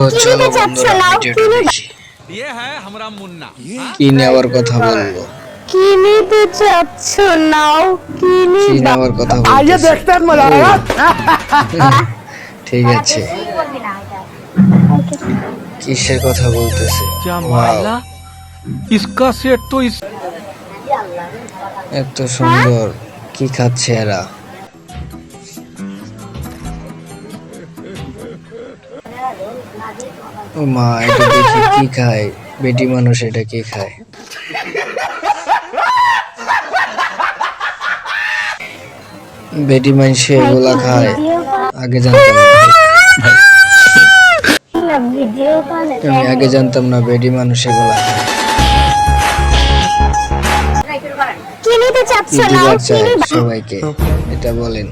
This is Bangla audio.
তো চলো বন্ধুরা ভিডিওটা দেখি। কি নেওয়ার কথা বললো? কি নিতে চাচ্ছ নাও? কি নেওয়ার কথা বলতেছে? ঠিক আছে, কিসের কথা বলতেছে? ওয়াও, इसका सेट तो इस এত সুন্দর। কি খাচ্ছে এরা? ও মা, এটা দেখি কি খায়? বেটি মানুষ এটা কি খায়? বেটি মানুষ এগুলা খায়? আগে জানতাম না, আমি আগে জানতাম না বেটি মানুষ এগুলা খায়। কি নিতে চাচ্ছ কি নাও? দিবার চাই সবাইকে এটা বলেন।